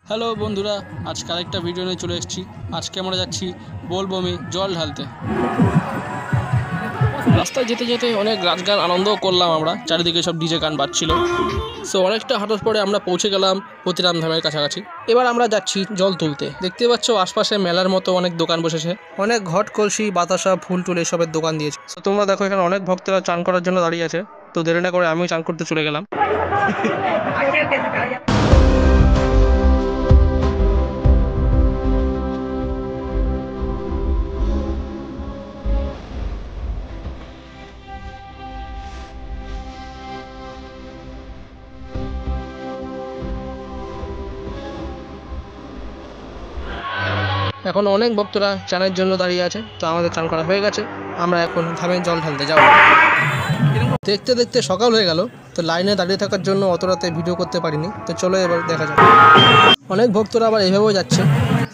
Hello বন্ধুরা, আজকে আরেকটা ভিডিও নিয়ে চলে এসেছি। আজকে আমরা যাচ্ছি বোলবমে জল ঢালতে। রাস্তায় যেতে যেতে অনেক নাচ গান আনন্দও করলাম আমরা, চারিদিকে সব ডিজে গান বাজছিল। সো অনেকটা হাঁটার পরে আমরা পৌঁছে গেলাম পতিরাম ধামের কাছাকাছি। এবার আমরা যাচ্ছি জল তুলতে। দেখতে পাচ্ছ আশপাশে মেলার মতো অনেক দোকান বসেছে, অনেক ঘট কলসি বাতাসা ফুল টুল এসবের দোকান দিয়েছে। তো তোমরা দেখো এখানে অনেক ভক্তরা চান করার জন্য দাঁড়িয়ে আছে। তো দেরি না করে আমিও চান করতে চলে গেলাম। এখন অনেক ভক্তরা চানের জন্য দাঁড়িয়ে আছে। তো আমাদের চান করা হয়ে গেছে, আমরা এখন ধামে জল ঢালতে যাব। দেখতে দেখতে সকাল হয়ে গেল। তো লাইনে দাঁড়িয়ে থাকার জন্য অত রাতে ভিডিও করতে পারিনি। তো চলো এবার দেখা যাক। অনেক ভক্তরা আবার এভাবেও যাচ্ছে।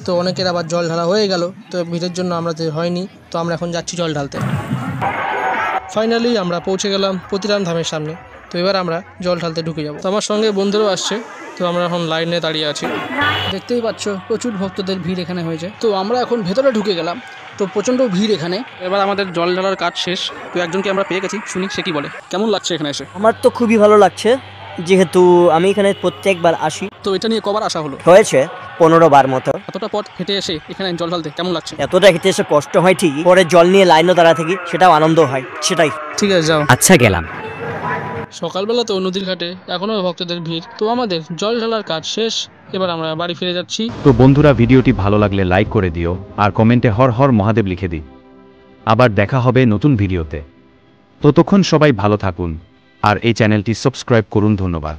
তো অনেকের আবার জল ঢালা হয়ে গেল। তো ভিড়ের জন্য আমাদের হয়নি। তো আমরা এখন যাচ্ছি জল ঢালতে। ফাইনালি আমরা পৌঁছে গেলাম পতিরাম ধামের সামনে। তো এবার আমরা জল ঢালতে ঢুকে যাব। তো আমার সঙ্গে বন্ধুরাও আসছে। তো আমরা এখন লাইনে দাঁড়িয়ে আছি। দেখতেই পাচ্ছ প্রচুর ভক্তদের ভিড় এখানে হয়েছে। তো আমরা এখন ভেতরে ঢুকে গেলাম। তো প্রচণ্ড ভিড় এখানে। এবার আমাদের জল ঢালার কাজ শেষ। তো একজনকে আমরা পেয়ে গেছি, শুনি সে কি বলে। কেমন লাগছে এখানে এসে? আমার তো খুবই ভালো লাগছে, যেহেতু আমি এখানে প্রত্যেকবার আসি। তো এটা নিয়ে কবার আসা হলো? হয়েছে 15 বার মতো। এতটা পথ হেঁটে এসে এখানে জল ঢালতে কেমন লাগছে? এতটা হেঁটে এসে কষ্ট হয় ঠিকই, পরে জল নিয়ে লাইনও দাঁড়া থাকি, সেটাও আনন্দ হয়। সেটাই ঠিক আছে, যাও। আচ্ছা, গেলাম। সকালবেলা তো নদীর ঘাটে এখনো ভক্তদের ভিড়। তো আমাদের জল ঢালার কাজ শেষ, এবার আমরা বাড়ি ফিরে যাচ্ছি। তো বন্ধুরা, ভিডিওটি ভালো লাগলে লাইক করে দিও আর কমেন্টে হর হর মহাদেব লিখে দিই। আবার দেখা হবে নতুন ভিডিওতে। ততক্ষণ সবাই ভালো থাকুন আর এই চ্যানেলটি সাবস্ক্রাইব করুন। ধন্যবাদ।